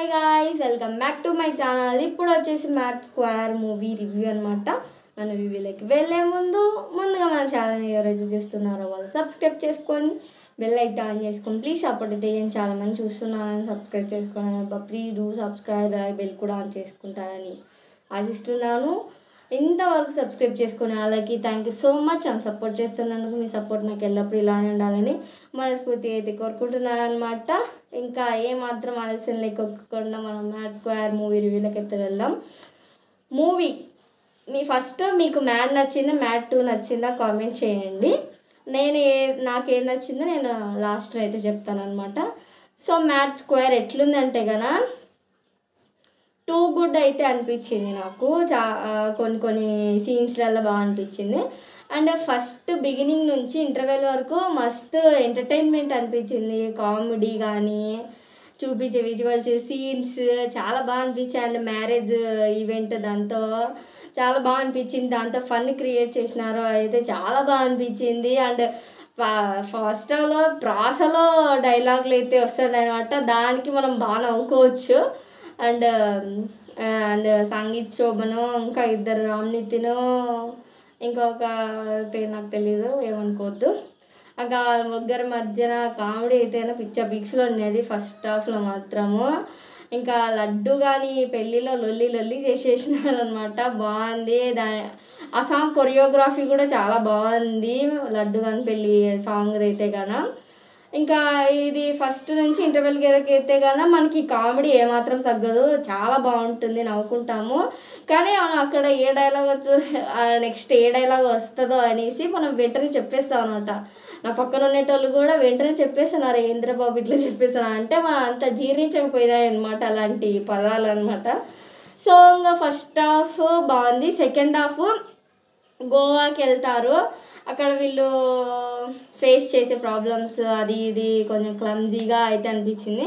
Hi guys, welcome back to my channel. ఇప్పుడు వచ్చేసి math square movie review అనమాట. మన రివ్యూలోకి వెళ్ళే ముందుగా మన ఛానల్ని ఎవరైతే చూస్తున్నారో వాళ్ళు సబ్స్క్రైబ్ చేసుకొని బెల్ అయితే ఆన్ చేసుకొని ప్లీజ్ సపోర్ట్ అయితే ఏం చాలామంది చూస్తున్నారని సబ్స్క్రైబ్ చేసుకోండి అబ్బా. ప్లీజ్ డూ సబ్స్క్రైబ్, బెల్ కూడా ఆన్ చేసుకుంటారని ఆశిస్తున్నాను. ఇంతవరకు సబ్స్క్రైబ్ చేసుకునే వాళ్ళకి థ్యాంక్ యూ సో మచ్. అని సపోర్ట్ చేస్తున్నందుకు మీ సపోర్ట్ నాకు ఎల్లప్పుడూ ఇలానే ఉండాలని మనస్ఫూర్తిగా అయితే కోరుకుంటున్నాను అనమాట. ఇంకా ఏమాత్రం ఆలస్యం లేకుండా మనం మ్యాడ్ స్క్వేర్ మూవీ రివ్యూలోకి అయితే వెళ్దాం. మూవీ మీకు మ్యాడ్ నచ్చిందా, మ్యాడ్ 2 నచ్చిందా కామెంట్ చేయండి. నాకేం నచ్చిందో నేను లాస్ట్లో అయితే చెప్తాను అనమాట. సో మ్యాడ్ స్క్వేర్ ఎట్లుందంటే కదా టూ గుడ్ అయితే అనిపించింది నాకు. కొన్ని సీన్స్లలో బాగా అనిపించింది. అండ్ ఫస్ట్ బిగినింగ్ నుంచి ఇంటర్వెల్ వరకు మస్తు ఎంటర్టైన్మెంట్ అనిపించింది. కామెడీ కానీ చూపించే విజువల్స్, సీన్స్ చాలా బాగా అనిపించాయి. అండ్ మ్యారేజ్ ఈవెంట్ దాంతో చాలా బాగా అనిపించింది. దాంతో ఫన్ క్రియేట్ చేసినారు, అయితే చాలా బాగా అనిపించింది. అండ్ ఫస్ట్లో ప్రాసలో డైలాగులు అయితే వస్తున్నాయి అనమాట. దానికి మనం బాగా నవ్వుకోవచ్చు. అండ్ సంగీత్ శోభను, ఇంకా ఇద్దరు రామ్నితిను, ఇంకొక పేరు నాకు తెలీదు, ఏమనుకోవద్దు. ఇంకా ముగ్గురి మధ్యన కామెడీ అయితేనే పిక్స్లో ఉన్నది ఫస్ట్ హాఫ్లో మాత్రము. ఇంకా లడ్డు కానీ పెళ్ళిలో లొల్లి చేసేసినారనమాట. బాగుంది. ఆ సాంగ్ కొరియోగ్రఫీ కూడా చాలా బాగుంది. లడ్డు కానీ పెళ్ళి సాంగ్ అయితే కానీ ఇంకా ఇది ఫస్ట్ నుంచి ఇంటర్వెల్ అయితే కానీ మనకి కామెడీ ఏమాత్రం తగ్గదు, చాలా బాగుంటుంది, నవ్వుకుంటాము. కానీ అక్కడ ఏ డైలాగ్ నెక్స్ట్ ఏ డైలాగ్ వస్తుందో అనేసి మనం వెంటనే చెప్పేస్తాం అనమాట. నా పక్కన ఉండేటోళ్ళు కూడా వెంటనే చెప్పేస్తున్నారు, ఏంద్రబాబు ఇట్లా చెప్పేస్తున్నారు అంటే మనం అంత జీర్ణించకపోయినాయి అనమాట అలాంటి పదాలు అనమాట. సో ఇంకా ఫస్ట్ హాఫ్ బాగుంది. సెకండ్ హాఫ్ గోవాకి వెళ్తారు. అక్కడ వీళ్ళు ఫేస్ చేసే ప్రాబ్లమ్స్ అది ఇది కొంచెం క్లమ్జీగా అయితే అనిపించింది.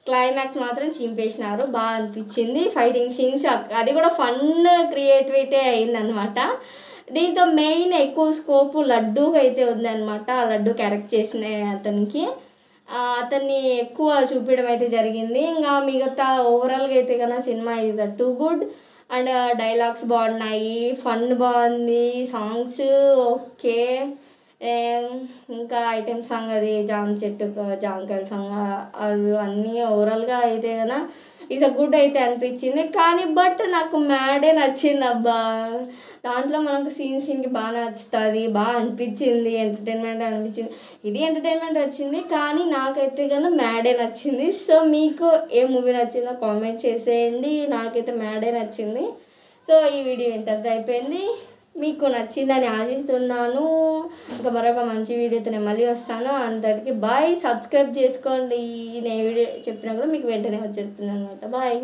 క్లైమాక్స్ మాత్రం చింపేసినారు, బాగా అనిపించింది. ఫైటింగ్ సీన్స్ అది కూడా ఫన్ క్రియేటివిటీ అయిందనమాట. దీంతో మెయిన్ ఎక్కువ స్కోప్ లడ్డూకి అయితే ఉందన్నమాట. ఆ లడ్డు క్యారెక్టర్ చేసిన అతన్ని ఎక్కువ చూపించడం అయితే జరిగింది. ఇంకా మిగతా ఓవరాల్గా అయితే కన్నా cinema is too good. And dialogues బాగున్నాయి, ఫన్ బాగుంది, సాంగ్స్ ఓకే. ఇంకా ఐటెం సాంగ్ అది జామకాయల సాంగ్ అది అన్నీ ఓవరాల్గా అయితే కన్నా ఈజ్ గుడ్ అయితే అనిపించింది. కానీ బట్ నాకు మ్యాడే నచ్చింది అబ్బా. దాంట్లో మనకు సీన్కి బాగా నచ్చుతుంది, బాగా అనిపించింది, ఎంటర్టైన్మెంట్ అనిపించింది. ఇది ఎంటర్టైన్మెంట్ వచ్చింది కానీ నాకైతే కానీ మ్యాడే నచ్చింది. సో మీకు ఏ మూవీ నచ్చిందో కామెంట్ చేసేయండి. నాకైతే మ్యాడే నచ్చింది. సో ఈ వీడియో ఇంతటితో అయిపోయింది. మీకు నచ్చిందని ఆశిస్తున్నాను. ఇంకా మరొక మంచి వీడియోతో నేను మళ్ళీ వస్తాను. అందరికీ బాయ్. సబ్స్క్రైబ్ చేసుకోండి. నేను వీడియో చెప్పినా కూడా మీకు వెంటనే వచ్చేస్తుంది అనమాట. బాయ్.